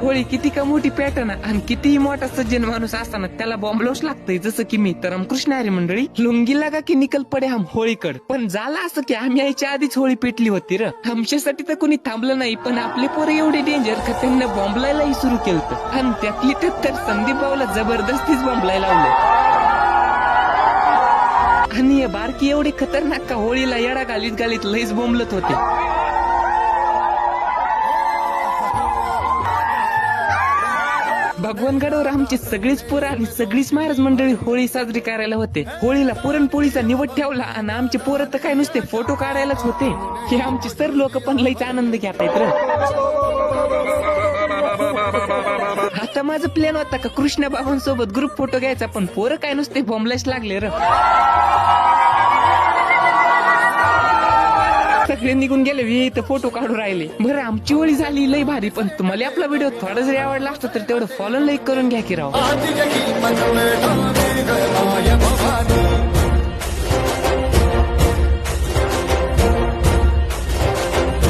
होळी किती का मोठी पॅटर्न आणि कितीही मोठा सज्जन माणूस असताना त्याला बॉम्बलोच लागतंय, जसं की मी तर कृष्ण हरी मंडळी लुंगी लागा की निकल पडे हम होळीकड. पण झालं असं की आम्ही यायच्या आधीच होळी पेटली होती र. आमच्यासाठी तर कोणी थांबलं नाही, पण आपले पोरं एवढे डेंजर का त्यांना बॉम्बलायलाही सुरू केलं आणि त्यातली तर संदीप भाऊला जबरदस्तीच बॉम्बलाय लावलं. आणि हे बारकी एवढे खतरनाक का होळीला येडा घालीत लईच बोंबलत होते. भगवानगडावर आमची सगळीच पोरं आणि सगळीच महाराज मंडळी होळी साजरी करायला होते. होळीला पुरणपोळीचा निवड ठेवला आणि आमचे पोरं तर काय नुसते फोटो काढायलाच होते. हे आमचे सर लोक पण लईच आनंद घेत आहेत. आता माझं प्लॅन होता का कृष्ण बाबांसोबत ग्रुप फोटो घ्यायचा, पण पोरं काय नुसते बॉम्बलाच लागले र. सगळे निघून गेले, इथं फोटो काढून राहिले. बरं आमची होळी झाली लई भारी, पण तुम्हाला आपला व्हिडिओ थोडा जरी आवडला असतो तर तेवढं फॉलो लाईक करून घ्या की राव.